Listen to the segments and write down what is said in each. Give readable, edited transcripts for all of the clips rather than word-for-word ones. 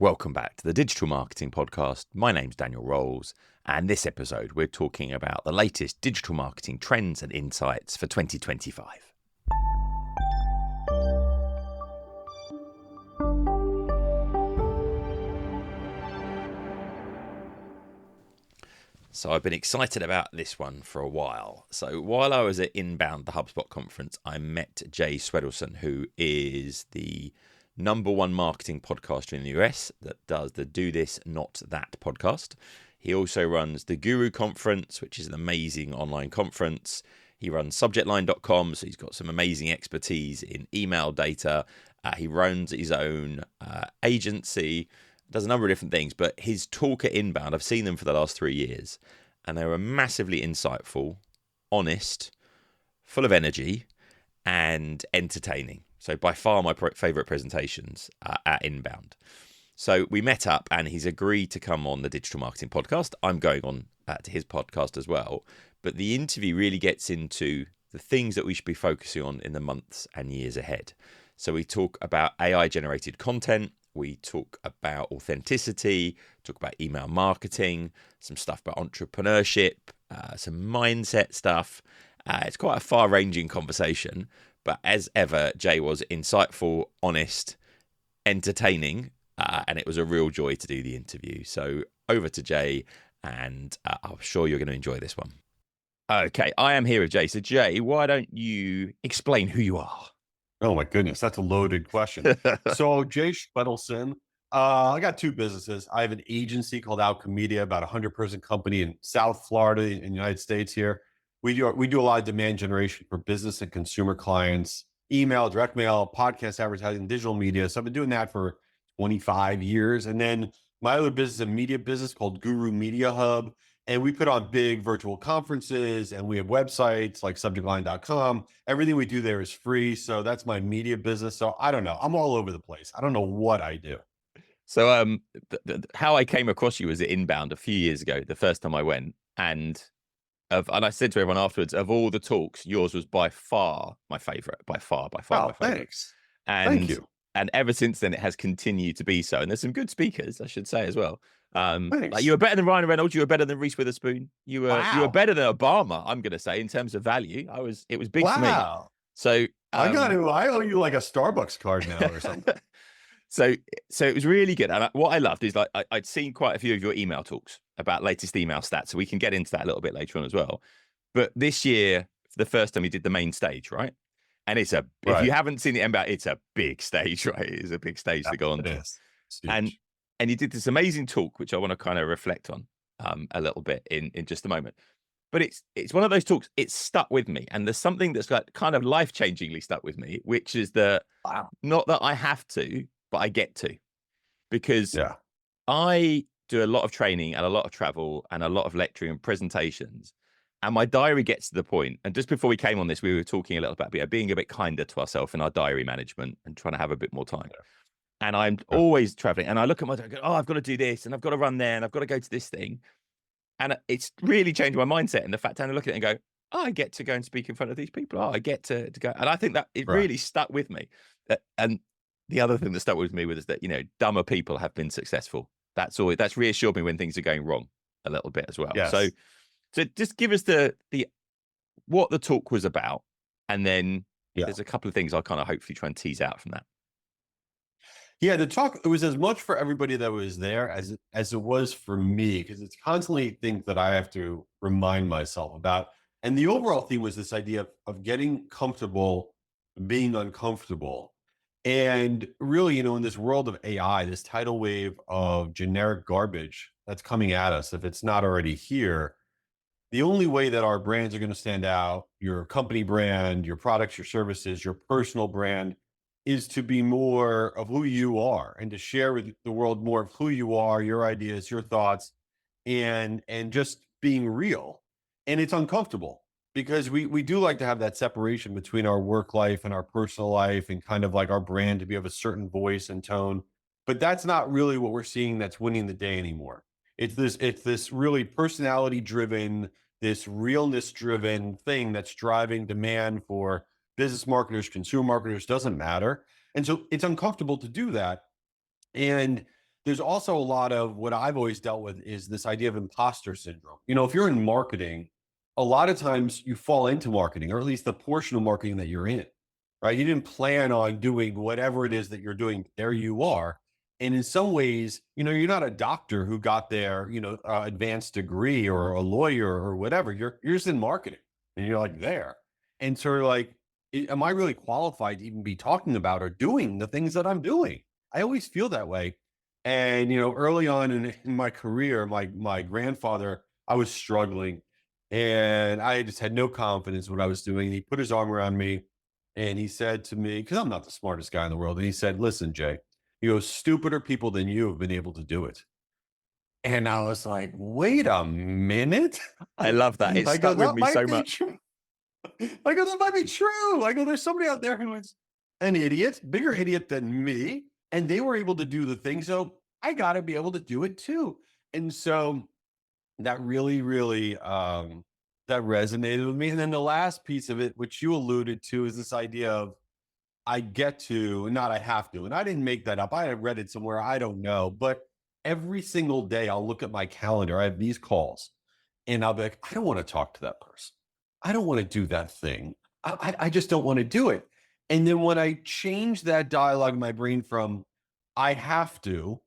Welcome back to the Digital Marketing Podcast. My name's Daniel Rolls, and this episode we're talking about the latest digital marketing trends and insights for 2025. So I've been excited about this one for a while. So while I was at Inbound, the HubSpot conference, I met Jay Schwedelson, who is the #1 marketing podcaster in the US that does the Do This, Not That podcast. He also runs the Guru Conference, which is an amazing online conference. He runs subjectline.com, so he's got some amazing expertise in email data. He runs his own agency, does a number of different things, but his talk at Inbound, I've seen them for the last 3 years, and they were massively insightful, honest, full of energy, and entertaining. So by far my favourite presentations at Inbound. So we met up and he's agreed to come on the Digital Marketing Podcast. I'm going on to his podcast as well. But the interview really gets into the things that we should be focusing on in the months and years ahead. So we talk about AI-generated content. We talk about authenticity, talk about email marketing, some stuff about entrepreneurship, some mindset stuff. It's quite a far-ranging conversation. But as ever, Jay was insightful, honest, entertaining, and it was a real joy to do the interview. So over to Jay, and I'm sure you're going to enjoy this one. Okay, I am here with Jay. So Jay, why don't you explain who you are? Oh my goodness, that's a loaded question. So Jay Schwedelson, I got 2 businesses. I have an agency called Outcome Media, about a 100-person company in South Florida in the United States here. We do a lot of demand generation for business and consumer clients, email, direct mail, podcast advertising, digital media. So I've been doing that for 25 years. And then my other business, a media business called Guru Media Hub. And we put on big virtual conferences and we have websites like subjectline.com. Everything we do there is free. So that's my media business. So I don't know. I'm all over the place. I don't know what I do. So how I came across you was at Inbound a few years ago, the first time I went. And I said to everyone afterwards, of all the talks, yours was by far my favorite, by far my favorite. Thanks. Thank you. And ever since then, it has continued to be so. And there's some good speakers, I should say, as well. Thanks. Like you were better than Ryan Reynolds. You were better than Reese Witherspoon. You were Wow. better than Obama. I'm going to say in terms of value. It was big for me. So I owe you like a Starbucks card now or something. So it was really good. And what I loved is I'd seen quite a few of your email talks about latest email stats. So we can get into that a little bit later on as well. But this year, for the first time, you did the main stage, right? And if you haven't seen the Inbound, it's a big stage, right? It is a big stage to go on. It is. And you did this amazing talk, which I want to kind of reflect on a little bit in just a moment. But it's one of those talks, it's stuck with me. And there's something that's like kind of life-changingly stuck with me, which is that not that I have to, but I get to. Because I do a lot of training and a lot of travel and a lot of lecturing and presentations. And my diary gets to the point, and just before we came on this, we were talking a little about being a bit kinder to ourselves in our diary management and trying to have a bit more time. And I'm always traveling, and I look at my diary and go, oh, I've got to do this, and I've got to run there, and I've got to go to this thing. And it's really changed my mindset. And the fact that I look at it and go, oh, I get to go and speak in front of these people. Oh, I get to go. And I think that it really stuck with me. And the other thing that stuck with me was that, dumber people have been successful. That's reassured me when things are going wrong a little bit as well. Yes. So just give us what the talk was about, and then there's a couple of things I'll kind of hopefully try and tease out from that. Yeah, the talk, it was as much for everybody that was there as it was for me, because it's constantly things that I have to remind myself about. And the overall theme was this idea of getting comfortable being uncomfortable. And really, in this world of AI, this tidal wave of generic garbage that's coming at us, if it's not already here, the only way that our brands are going to stand out, your company brand, your products, your services, your personal brand, is to be more of who you are and to share with the world more of who you are, your ideas, your thoughts, and just being real. And it's uncomfortable because we do like to have that separation between our work life and our personal life, and kind of like our brand to be of a certain voice and tone. But that's not really what we're seeing that's winning the day anymore. It's this really personality driven, this realness driven thing that's driving demand for business marketers, consumer marketers, doesn't matter. And so it's uncomfortable to do that. And there's also a lot of what I've always dealt with is this idea of imposter syndrome. If you're in marketing, a lot of times you fall into marketing, or at least the portion of marketing that you're in, right? You didn't plan on doing whatever it is that you're doing. There you are. And in some ways, you're not a doctor who got their, advanced degree, or a lawyer or whatever. You're just in marketing, and you're like there. And so you're like, am I really qualified to even be talking about or doing the things that I'm doing? I always feel that way. And early on in my career, my grandfather, I was struggling, and I just had no confidence in what I was doing. He put his arm around me, and he said to me, because I'm not the smartest guy in the world, and he said, "Listen, Jay, he goes, stupider people than you have been able to do it." And I was like, "Wait a minute." I love that. It I go, stuck with "That me might so be much. true." I go, "That might be true." I go, "There's somebody out there who is an idiot, bigger idiot than me, and they were able to do the thing. So I got to be able to do it too." And so that really, really, that resonated with me. And then the last piece of it, which you alluded to, is this idea of I get to, not I have to. And I didn't make that up. I read it somewhere. I don't know. But every single day, I'll look at my calendar. I have these calls, and I'll be like, I don't want to talk to that person. I don't want to do that thing. I just don't want to do it. And then when I change that dialogue in my brain from I have to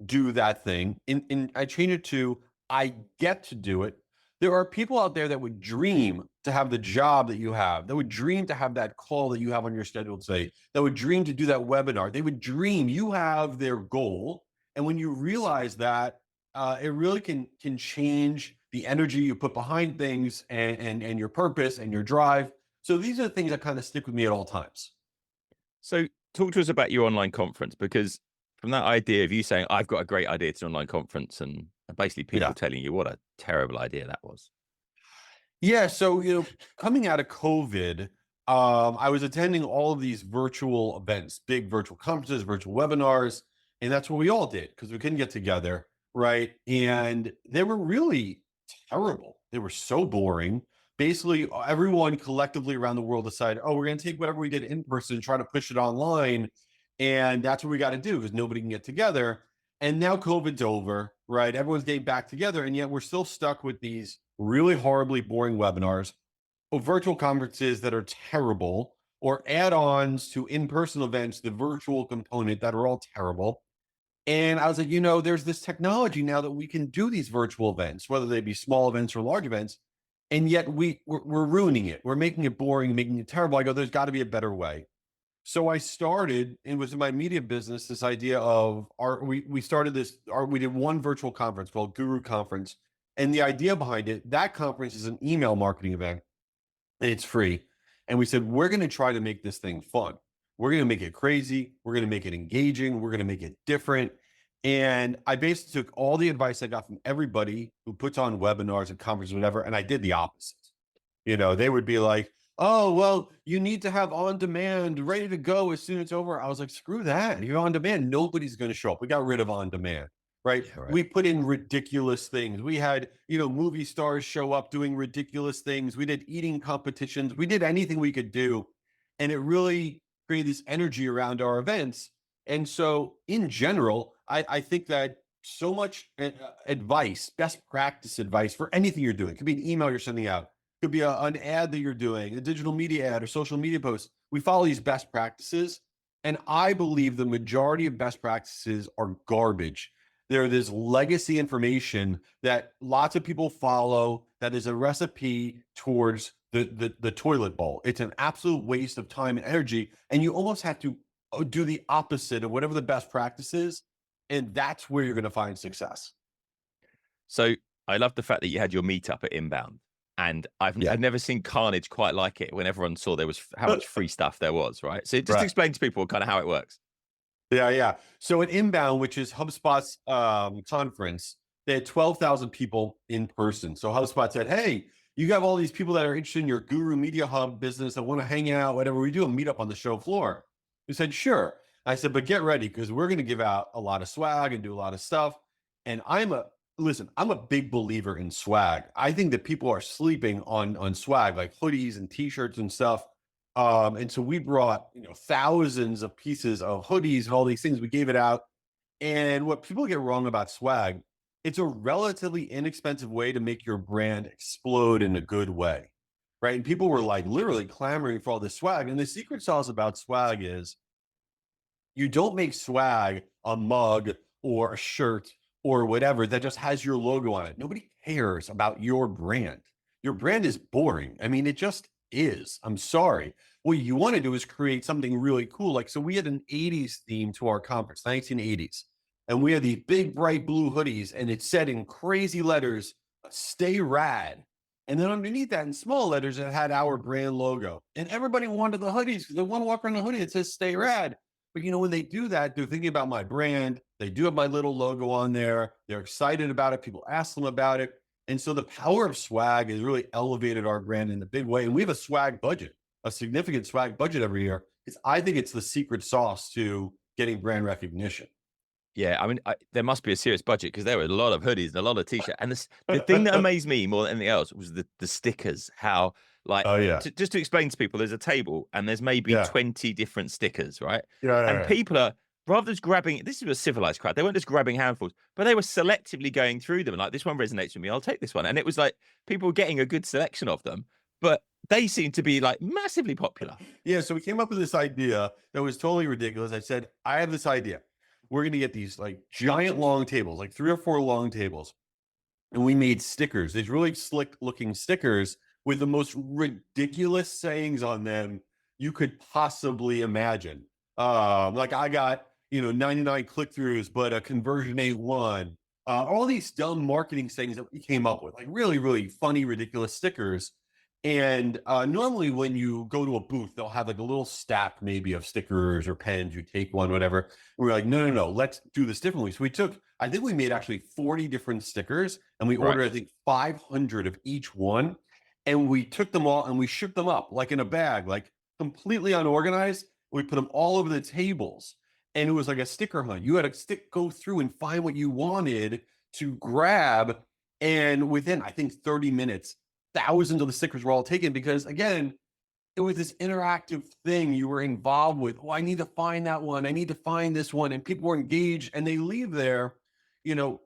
do that thing, and I change it to I get to do it. There are people out there that would dream to have the job that you have, that would dream to have that call that you have on your schedule today, that would dream to do that webinar. They would dream. You have their goal. And when you realize that, it really can change the energy you put behind things, and your purpose and your drive. So these are the things that kind of stick with me at all times. So talk to us about your online conference, because from that idea of you saying, I've got a great idea, it's an online conference, and basically people Yeah. telling you what a terrible idea that was. Yeah, so coming out of COVID, I was attending all of these virtual events, big virtual conferences, virtual webinars, and that's what we all did because we couldn't get together, right? And they were really terrible. They were so boring. Basically, everyone collectively around the world decided, oh, we're going to take whatever we did in person and try to push it online, and that's what we got to do because nobody can get together. And now COVID's over, right? Everyone's getting back together, and yet we're still stuck with these really horribly boring webinars or virtual conferences that are terrible, or add-ons to in-person events, the virtual component, that are all terrible. And I was like, there's this technology now that we can do these virtual events, whether they be small events or large events, and yet we're ruining it. We're making it boring, making it terrible. I go, there's got to be a better way. So I started, and was in my media business, this idea of we started we did one virtual conference called Guru Conference. And the idea behind it, that conference is an email marketing event, and it's free. And we said, we're going to try to make this thing fun. We're going to make it crazy. We're going to make it engaging. We're going to make it different. And I basically took all the advice I got from everybody who puts on webinars and conferences, whatever, and I did the opposite. They would be like, oh, well, you need to have on demand ready to go as soon as it's over. I was like, screw that. You're on demand. Nobody's going to show up. We got rid of on demand, right? Yeah, right. We put in ridiculous things. We had, movie stars show up doing ridiculous things. We did eating competitions. We did anything we could do. And it really created this energy around our events. And so, in general, I think that so much advice, best practice advice for anything you're doing, it could be an email you're sending out, could be an ad that you're doing, a digital media ad or social media post. We follow these best practices. And I believe the majority of best practices are garbage. They're this legacy information that lots of people follow that is a recipe towards the toilet bowl. It's an absolute waste of time and energy. And you almost have to do the opposite of whatever the best practice is. And that's where you're going to find success. So I love the fact that you had your meetup at Inbound, and Yeah. I've never seen carnage quite like it when everyone saw there was how much free stuff there was, right? So just Right. explain to people kind of how it works. Yeah, yeah. So at Inbound, which is HubSpot's conference, they had 12,000 people in person. So HubSpot said, hey, you have all these people that are interested in your Guru Media Hub business that want to hang out, whatever. We do a meetup on the show floor. We said, sure. I said, but get ready because we're going to give out a lot of swag and do a lot of stuff. And I'm a big believer in swag. I think that people are sleeping on swag, like hoodies and t-shirts and stuff. And so we brought, thousands of pieces of hoodies and all these things. We gave it out. And what people get wrong about swag, it's a relatively inexpensive way to make your brand explode in a good way. Right. And people were like literally clamoring for all this swag. And the secret sauce about swag is you don't make swag a mug or a shirt or whatever that just has your logo on it. Nobody cares about your brand. Your brand is boring. I mean, it just is. I'm sorry. What you want to do is create something really cool. Like, so we had an 80s theme to our conference, 1980s. And we had these big, bright blue hoodies, and it said in crazy letters, stay rad. And then underneath that, in small letters, it had our brand logo. And everybody wanted the hoodies because they want to walk around the hoodie. It says stay rad. But when they do that, they're thinking about my brand. They do have my little logo on there. They're excited about it. People ask them about it. And so the power of swag has really elevated our brand in a big way. And we have a swag budget, a significant swag budget every year. Because I think it's the secret sauce to getting brand recognition. Yeah, I mean, there must be a serious budget because there were a lot of hoodies and a lot of t-shirts. And the thing that amazed me more than anything else was the stickers. How, like, Oh, yeah. just to explain to people, there's a table and there's maybe Yeah. 20 different stickers, right? Yeah. And people are, rather than just grabbing, this is a civilized crowd. They weren't just grabbing handfuls, but they were selectively going through them. Like, this one resonates with me. I'll take this one. And it was like people were getting a good selection of them, but they seemed to be like massively popular. Yeah. So we came up with this idea that was totally ridiculous. I said, I have this idea. We're going to get these like giant long tables, like 3 or 4 long tables. And we made stickers, these really slick looking stickers with the most ridiculous sayings on them you could possibly imagine. Like I got, 99 click throughs, but a conversion ain't one. All these dumb marketing sayings that we came up with, like really, really funny, ridiculous stickers. And normally, when you go to a booth, they'll have like a little stack maybe of stickers or pens. You take one, whatever. And we're like, no, no, no, let's do this differently. So we took, I think we made actually 40 different stickers, and we Right. ordered, I think, 500 of each one. And we took them all and we shipped them up like in a bag, like completely unorganized. We put them all over the tables. And it was like a sticker hunt. You had to go through and find what you wanted to grab. And within, I think, 30 minutes, thousands of the stickers were all taken because, again, it was this interactive thing you were involved with. Oh, I need to find that one. I need to find this one. And people were engaged and they leave there. You know,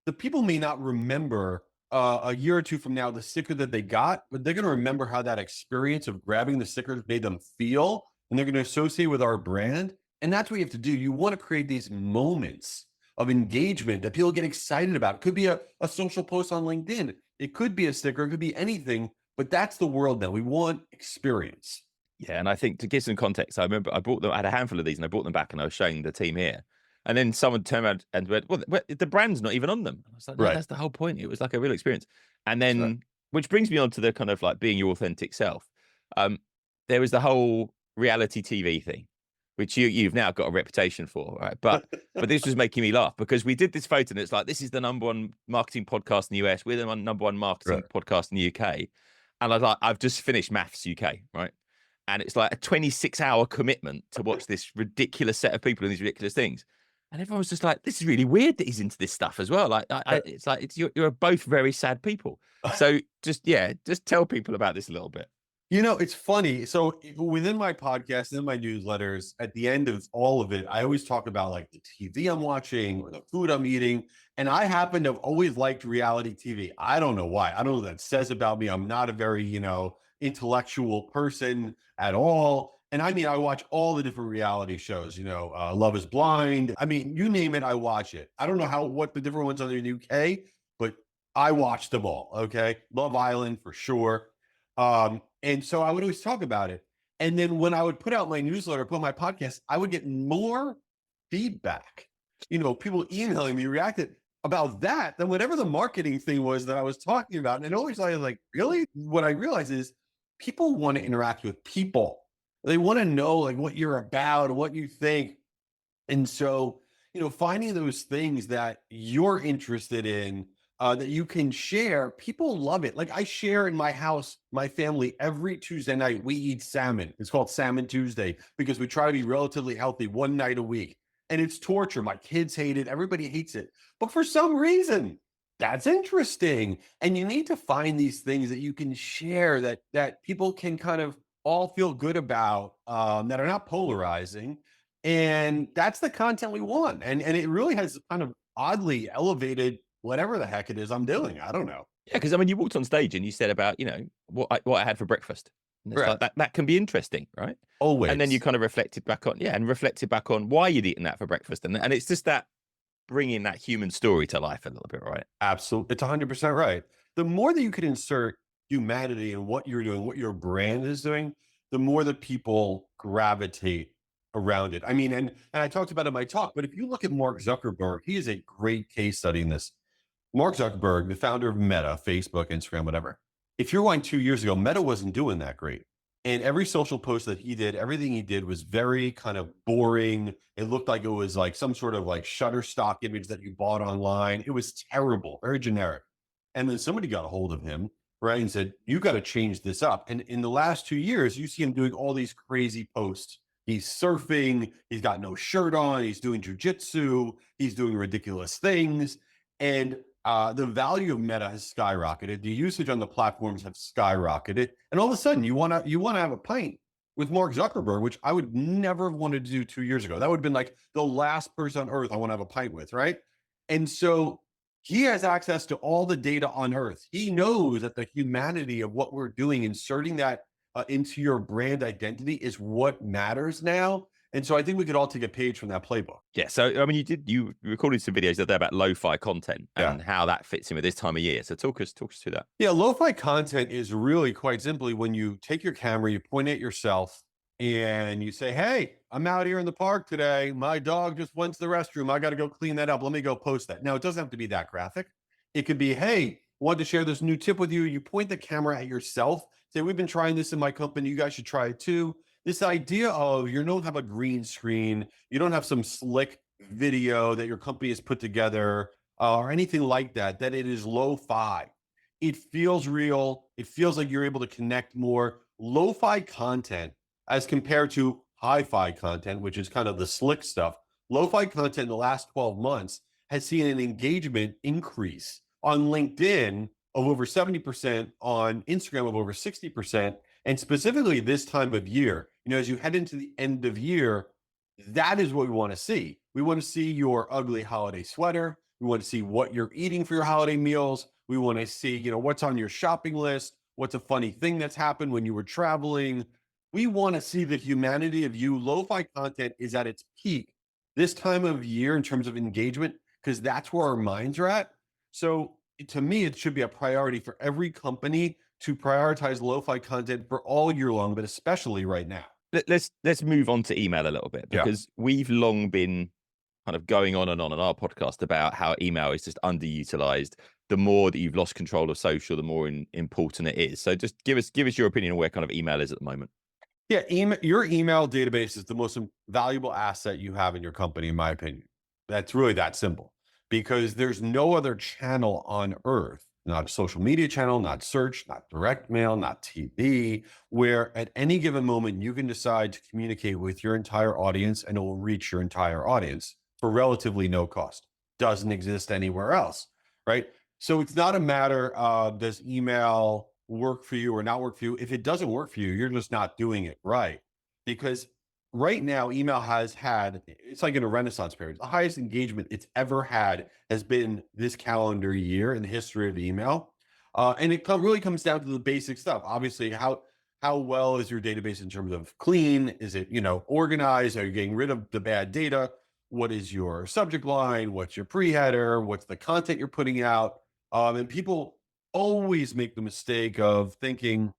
the people may not remember a year or two from now the sticker that they got, but they're going to remember how that experience of grabbing the stickers made them feel. And they're going to associate with our brand. And that's what you have to do. You want to create these moments of engagement that people get excited about. It could be a social post on LinkedIn. It could be a sticker. It could be anything. But that's the world now. We want experience. Yeah, and I think to give some context, I remember I bought them. I had a handful of these, and I brought them back, and I was showing the team here. And then someone turned around and went, "Well, the brand's not even on them." And I was like, "No, Right. that's the whole point. It was like a real experience." And That's right. then, which brings me on to the kind of like being your authentic self. Um, there was the whole reality TV thing, which you've now got a reputation for, right? But this was making me laugh because we did this photo, and it's like this is the #1 marketing podcast in the US. We're the #1 marketing Right. podcast in the UK. And I was like, I've just finished Maths UK, right? And it's like a 26-hour commitment to watch this ridiculous set of people and these ridiculous things. And everyone was just like, this is really weird that he's into this stuff as well. Like, it's like you're both very sad people. So just tell people about this a little bit. It's funny. So within my podcast and my newsletters, at the end of all of it, I always talk about like the TV I'm watching or the food I'm eating. And I happen to have always liked reality TV. I don't know why. I don't know what that says about me. I'm not a very, intellectual person at all. And I mean, I watch all the different reality shows, Love is Blind. I mean, you name it, I watch it. I don't know what the different ones are in the UK, but I watch them all. Okay. Love Island for sure. And so I would always talk about it. And then when I would put out my newsletter, put my podcast, I would get more feedback, people emailing me, reacted about that than whatever the marketing thing was that I was talking about. And always I was like, really? What I realized is people want to interact with people. They want to know like what you're about, what you think. And so, finding those things that you're interested in, that you can share, people love it. Like I share in my house, my family, every Tuesday night, we eat salmon. It's called Salmon Tuesday because we try to be relatively healthy one night a week. And it's torture. My kids hate it. Everybody hates it. But for some reason, that's interesting. And you need to find these things that you can share that people can kind of all feel good about, that are not polarizing. And that's the content we want. And it really has kind of oddly elevated whatever the heck it is I'm doing. I don't know. Yeah, because I mean, you walked on stage and you said about, what I had for breakfast. And it's like Correct. that can be interesting, right? And then you Always. kind of reflected back on why you'd eaten that for breakfast. And it's just that bringing that human story to life a little bit, right? Absolutely. It's 100% right. The more that you can insert humanity in what you're doing, what your brand is doing, the more that people gravitate around it. I mean, and I talked about it in my talk, but if you look at Mark Zuckerberg, he is a great case study in this. Mark Zuckerberg, the founder of Meta, Facebook, Instagram, whatever. If you're going 2 years ago, Meta wasn't doing that great. And every social post that he did, everything he did was very kind of boring. It looked like it was like some sort of like Shutterstock image that you bought online. It was terrible, very generic. And then somebody got a hold of him, right, and said, "You got to change this up." And in the last 2 years, you see him doing all these crazy posts. He's surfing, he's got no shirt on, he's doing jujitsu, he's doing ridiculous things. And the value of Meta has skyrocketed. The usage on the platforms have skyrocketed, and all of a sudden, you want to have a pint with Mark Zuckerberg, which I would never have wanted to do 2 years ago. That would have been like the last person on earth I want to have a pint with, right? And so he has access to all the data on earth. He knows that the humanity of what we're doing, inserting that into your brand identity, is what matters now. And so I think we could all take a page from that playbook. Yeah. So I mean, you recorded some videos the other day about lo-fi content Yeah. and how that fits in with this time of year. So talk us through that. Yeah, lo-fi content is really quite simply when you take your camera, you point at yourself, and you say, "Hey, I'm out here in the park today. My dog just went to the restroom. I got to go clean that up. Let me go post that." Now, it doesn't have to be that graphic. It could be, "Hey, wanted to share this new tip with you." You point the camera at yourself, say, "We've been trying this in my company. You guys should try it too." This idea of you don't have a green screen, you don't have some slick video that your company has put together or anything like that, that it is lo-fi. It feels real. It feels like you're able to connect more. Lo-fi content as compared to hi-fi content, which is kind of the slick stuff. Lo-fi content in the last 12 months has seen an engagement increase on LinkedIn of over 70%, on Instagram of over 60%, and specifically this time of year. As you head into the end of year, that is what we want to see. We want to see your ugly holiday sweater. We want to see what you're eating for your holiday meals. We want to see, what's on your shopping list. What's a funny thing that's happened when you were traveling. We want to see the humanity of you. Lo-fi content is at its peak this time of year in terms of engagement, because that's where our minds are at. So to me, it should be a priority for every company to prioritize lo-fi content for all year long, but especially right now. Let's move on to email a little bit, Yeah. because we've long been kind of going on and on our podcast about how email is just underutilized. The more that you've lost control of social, the more important it is. So just give us your opinion on where kind of email is at the moment. Yeah, your email database is the most valuable asset you have in your company, in my opinion. That's really that simple, because there's no other channel on earth, not a social media channel, not search, not direct mail, not TV, where at any given moment you can decide to communicate with your entire audience and it will reach your entire audience for relatively no cost. Doesn't exist anywhere else, right? So it's not a matter of does email work for you or not work for you. If it doesn't work for you, you're just not doing it right. Because right now, email has had, it's like in a renaissance period. The highest engagement it's ever had has been this calendar year in the history of email. And it really comes down to the basic stuff. Obviously, how well is your database in terms of clean? Is it, organized? Are you getting rid of the bad data? What is your subject line? What's your pre-header? What's the content you're putting out? And people always make the mistake of thinking,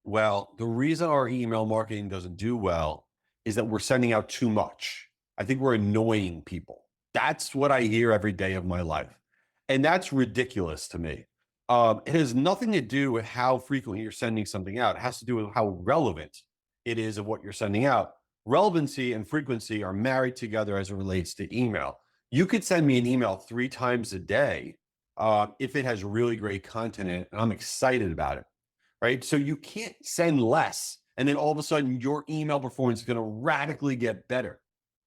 well, the reason our email marketing doesn't do well is that we're sending out too much. I think we're annoying people. That's what I hear every day of my life. And that's ridiculous to me. It has nothing to do with how frequently you're sending something out. It has to do with how relevant it is of what you're sending out. Relevancy and frequency are married together as it relates to email. You could send me an email 3 times a day if it has really great content in it, and I'm excited about it, right? So you can't send less, and then all of a sudden your email performance is going to radically get better.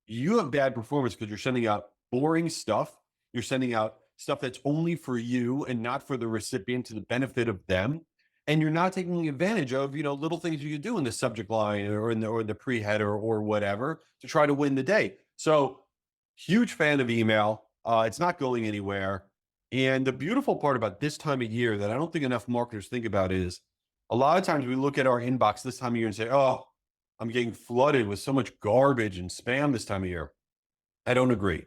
You have bad performance because you're sending out boring stuff. You're sending out stuff that's only for you and not for the recipient to the benefit of them. and you're not taking advantage of, little things you can do in the subject line or in the pre-header or whatever to try to win the day. So huge fan of email. It's not going anywhere. And the beautiful part about this time of year that I don't think enough marketers think about is a lot of times we look at our inbox this time of year and say, oh, I'm getting flooded with so much garbage and spam this time of year. I don't agree.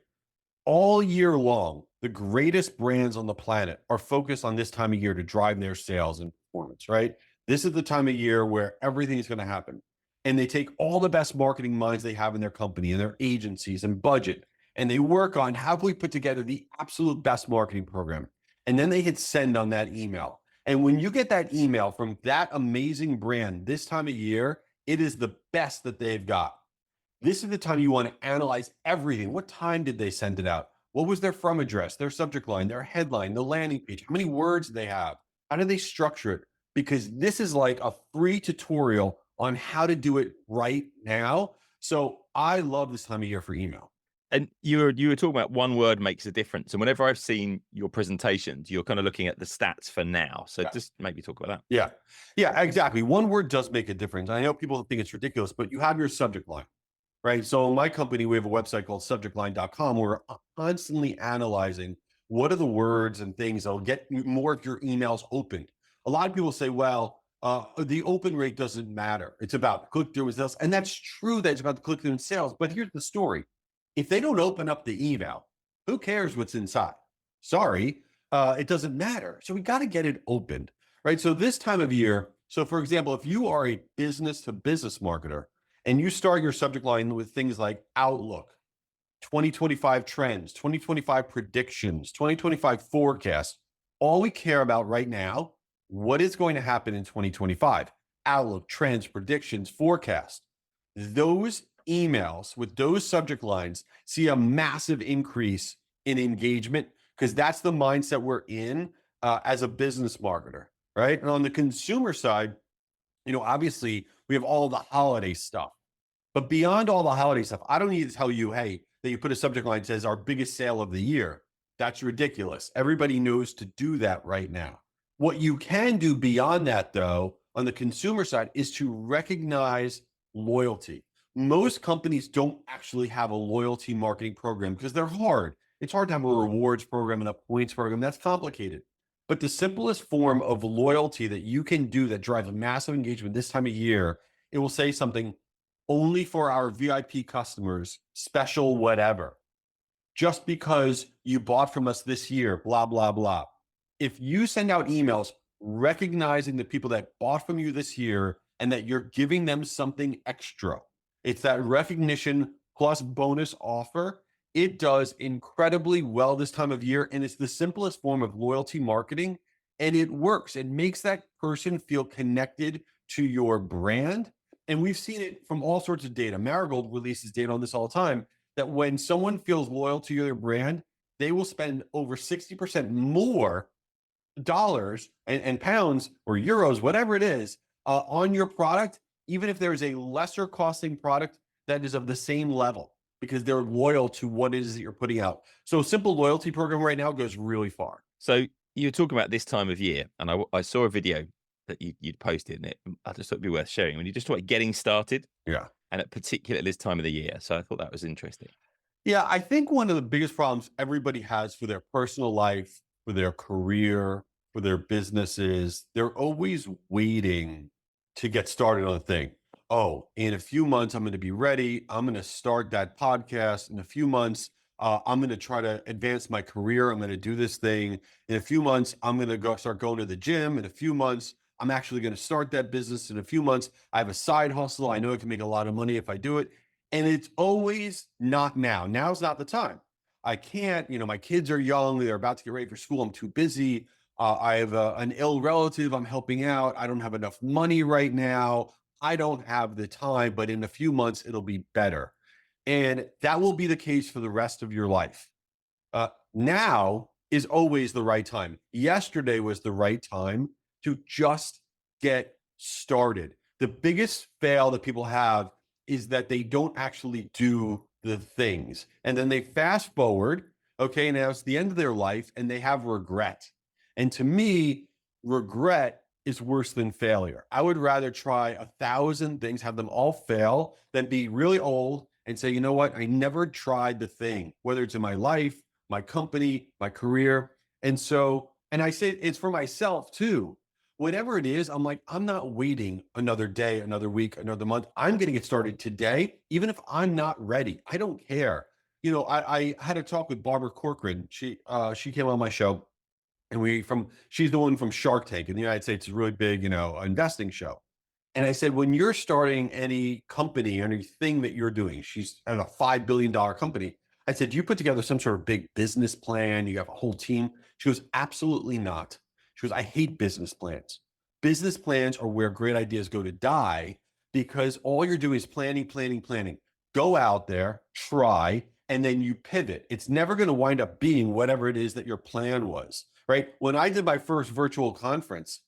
All year long, the greatest brands on the planet are focused on this time of year to drive their sales and performance, right? This is the time of year where everything is going to happen. And they take all the best marketing minds they have in their company and their agencies and budget, and they work on how can we put together the absolute best marketing program. And then they hit send on that email. And when you get that email from that amazing brand this time of year, it is the best that they've got. This is the time you want to analyze everything. What time did they send it out? What was their from address, their subject line, their headline, the landing page? How many words do they have? How do they structure it? Because this is like a free tutorial on how to do it right now. So I love this time of year for email. And you were talking about one word makes a difference. And whenever I've seen your presentations, you're kind of looking at the stats for now. So just maybe talk about that. Yeah. Yeah, exactly. One word does make a difference. I know people think it's ridiculous, but you have your subject line. Right. So in my company, we have a website called subjectline.com. Where we're constantly analyzing what are the words and things that'll get more of your emails opened. A lot of people say, well, the open rate doesn't matter. It's about click through and sales. And that's true that it's about the click through and sales. But here's the story. If they don't open up the email, who cares what's inside? Sorry, it doesn't matter. So we got to get it opened. Right. So this time of year, so for example, if you are a business to business marketer, and you start your subject line with things like Outlook, 2025 trends, 2025 predictions, 2025 forecasts. All we care about right now, what is going to happen in 2025? Outlook, trends, predictions, forecast. Those emails with those subject lines see a massive increase in engagement because that's the mindset we're in as a business marketer, right? And on the consumer side, obviously we have all the holiday stuff. But beyond all the holiday stuff, I don't need to tell you, hey, that you put a subject line that says our biggest sale of the year. That's ridiculous. Everybody knows to do that right now. What you can do beyond that, though, on the consumer side, is to recognize loyalty. Most companies don't actually have a loyalty marketing program because they're hard. It's hard to have a rewards program and a points program. That's complicated. But the simplest form of loyalty that you can do that drives a massive engagement this time of year, it will say something only for our VIP customers, special whatever. Just because you bought from us this year, blah, blah, blah. If you send out emails recognizing the people that bought from you this year and that you're giving them something extra, it's that recognition plus bonus offer. It does incredibly well this time of year. And it's the simplest form of loyalty marketing. And it works. It makes that person feel connected to your brand. And we've seen it from all sorts of data. Marigold releases data on this all the time, that when someone feels loyal to your brand, they will spend over 60% more dollars and pounds or euros, whatever it is, on your product, even if there is a lesser costing product that is of the same level, because they're loyal to what it is that you're putting out. So a simple loyalty program right now goes really far. So you're talking about this time of year, and I saw a video that you'd posted, and I just thought it'd be worth sharing. When you just talk about getting started, Yeah. and at particularly this time of the year. So I thought that was interesting. Yeah, I think one of the biggest problems everybody has for their personal life, for their career, for their businesses, they're always waiting to get started on a thing. Oh, in a few months, I'm going to be ready. I'm going to start that podcast. In a few months, I'm going to try to advance my career. I'm going to do this thing. In a few months, I'm going to start going to the gym. In a few months, I'm actually going to start that business. In a few months, I have a side hustle. I know I can make a lot of money if I do it. And it's always not now. Now's not the time. I can't, my kids are young. They're about to get ready for school. I'm too busy. I have an ill relative I'm helping out. I don't have enough money right now. I don't have the time, but in a few months, it'll be better. And that will be the case for the rest of your life. Now is always the right time. Yesterday was the right time to just get started. The biggest fail that people have is that they don't actually do the things. And then they fast forward, okay, now it's the end of their life and they have regret. And to me, regret is worse than failure. I would rather try 1,000 things, have them all fail, than be really old and say, you know what? I never tried the thing, whether it's in my life, my company, my career. And I say it's for myself too. Whatever it is, I'm like, I'm not waiting another day, another week, another month. I'm going to get started today, even if I'm not ready. I don't care. I had a talk with Barbara Corcoran. She came on my show, and she's the one from Shark Tank in the United States, a really big, investing show. And I said, when you're starting any company, anything that you're doing, she's at a $5 billion company. I said, do you put together some sort of big business plan? You have a whole team? She goes, absolutely not. She goes, I hate business plans. Business plans are where great ideas go to die, because all you're doing is planning, planning, planning. Go out there, try, and then you pivot. It's never going to wind up being whatever it is that your plan was, right? When I did my first virtual conference,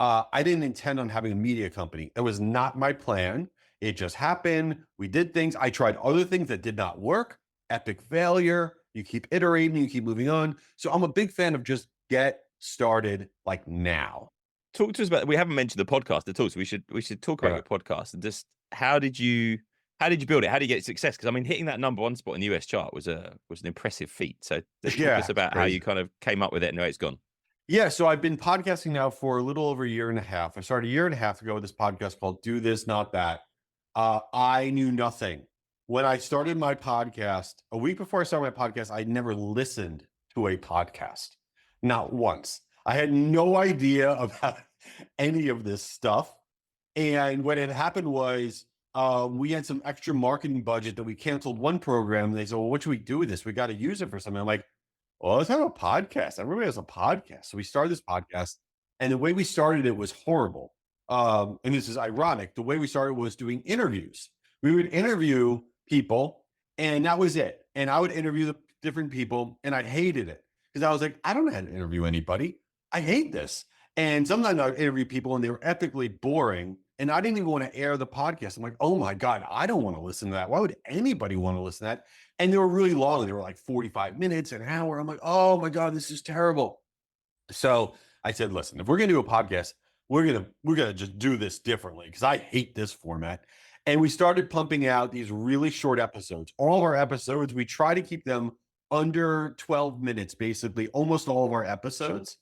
I didn't intend on having a media company. That was not my plan. It just happened. We did things. I tried other things that did not work. Epic failure. You keep iterating, you keep moving on. So I'm a big fan of just get started like now. Talk to us about. We haven't mentioned the podcast at all, so we should talk about your podcast and just how did you build it? How did you get success? Because I mean, hitting that #1 spot in the US chart was an impressive feat. So talk us about how you kind of came up with it and where it's gone. Yeah, so I've been podcasting now for a little over a year and a half. I started a year and a half ago with this podcast called Do This, Not That. I knew nothing. When I started my podcast, a week before I started my podcast, I'd never listened to a podcast, not once. I had no idea about any of this stuff. And what had happened was we had some extra marketing budget that we canceled one program. And they said, well, what should we do with this? We got to use it for something. I'm like, well, let's have a podcast. Everybody has a podcast. So we started this podcast, and the way we started it was horrible. And this is ironic. The way we started was doing interviews. We would interview people, and that was it. And I would interview the different people, and I hated it because I was like, I don't know how to interview anybody. I hate this. And sometimes I would interview people, and they were epically boring. And I didn't even want to air the podcast. I'm like, oh my God, I don't want to listen to that. Why would anybody want to listen to that? And they were really long. They were like 45 minutes, an hour. I'm like, oh my God, this is terrible. So I said, listen, if we're going to do a podcast, we're going to just do this differently, because I hate this format. And we started pumping out these really short episodes. All of our episodes, we try to keep them under 12 minutes, basically, almost all of our episodes.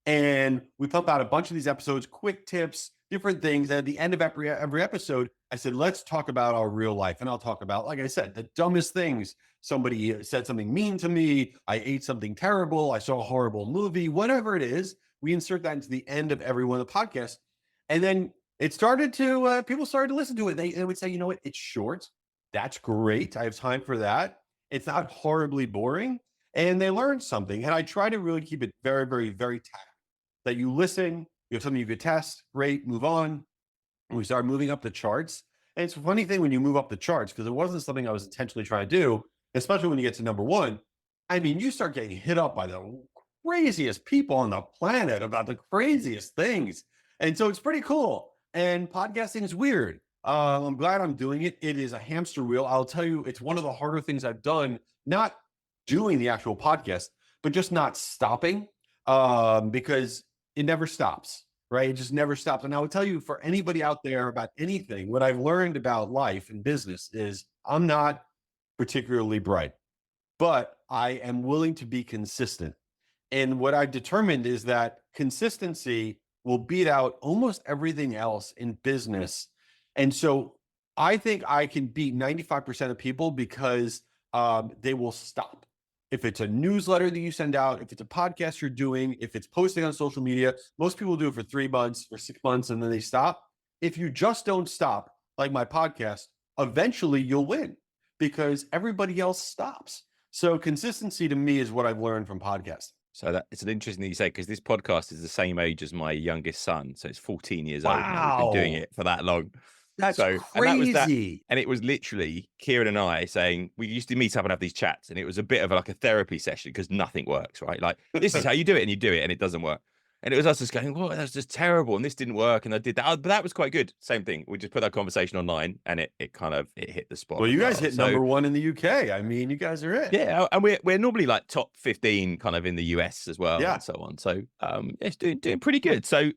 And we pump out a bunch of these episodes, quick tips, different things. And at the end of every episode, I said, let's talk about our real life. And I'll talk about, like I said, the dumbest things. Somebody said something mean to me. I ate something terrible. I saw a horrible movie, whatever it is. We insert that into the end of every one of the podcasts. And then it started to, people started to listen to it. They would say, you know what? It's short. That's great. I have time for that. It's not horribly boring. And they learned something. And I try to really keep it very, very, very tactful. That you listen, you have something you could test, great, move on. And we started moving up the charts. And it's a funny thing when you move up the charts, because it wasn't something I was intentionally trying to do, especially when you get to #1. I mean, you start getting hit up by the craziest people on the planet about the craziest things. And so it's pretty cool. And podcasting is weird. I'm glad I'm doing it. It is a hamster wheel. I'll tell you, it's one of the harder things I've done, not doing the actual podcast, but just not stopping, because it never stops, right? It just never stops. And I will tell you, for anybody out there about anything, what I've learned about life and business is I'm not particularly bright, but I am willing to be consistent. And what I've determined is that consistency will beat out almost everything else in business. And so I think I can beat 95% of people because they will stop. If it's a newsletter that you send out, if it's a podcast you're doing, if it's posting on social media, most people do it for 3 months or 6 months and then they stop. If you just don't stop, like my podcast, eventually you'll win because everybody else stops. So consistency to me is what I've learned from podcasting. So that it's an interesting thing you say, because this podcast is the same age as my youngest son, so it's 14 years old now. We've been doing it for that long. That's crazy. And that was that, and it was literally Kieran and I saying, we used to meet up and have these chats, and it was a bit of like a therapy session because nothing works, right? Like, this is how you do it, and you do it, and it doesn't work. And it was us just going, well, that's just terrible, and this didn't work, and I did that. But that was quite good. Same thing. We just put that conversation online, and it hit the spot. Well, you guys hit #1 in the UK. I mean, you guys are it. Yeah, and we're normally like top 15 kind of in the US as well, yeah, and so on. So it's doing pretty good. So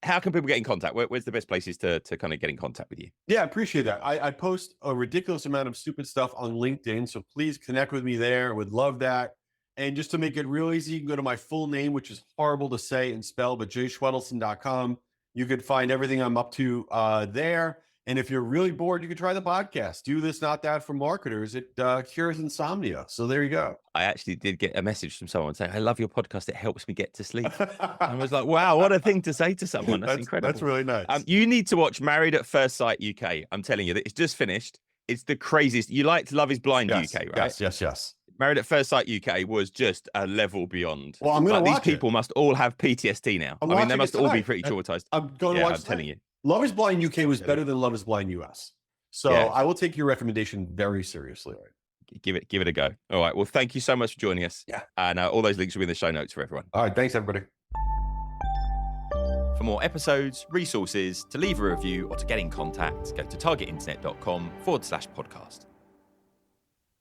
how can people get in contact? Where's the best places to kind of get in contact with you? Yeah, I appreciate that. I post a ridiculous amount of stupid stuff on LinkedIn, so please connect with me there. Would love that. And just to make it real easy, you can go to my full name, which is horrible to say and spell, but jschwedelson.com. You could find everything I'm up to there. And if you're really bored, you can try the podcast. Do This, Not That for Marketers. It cures insomnia. So there you go. I actually did get a message from someone saying, I love your podcast. It helps me get to sleep. I was like, wow, what a thing to say to someone. That's incredible. That's really nice. You need to watch Married at First Sight UK. I'm telling you that it's just finished. It's the craziest. You liked Love is Blind UK, right? Yes. Married at First Sight UK was just a level beyond. Well, I'm going to watch these people must all have PTSD now. I mean, they must all be pretty traumatized. I'm going to watch I'm telling you. Love is Blind UK was better than Love is Blind US. So I will take your recommendation very seriously. Give it a go. All right. Well, thank you so much for joining us. Yeah. And all those links will be in the show notes for everyone. All right. Thanks, everybody. For more episodes, resources, to leave a review, or to get in contact, go to targetinternet.com/podcast.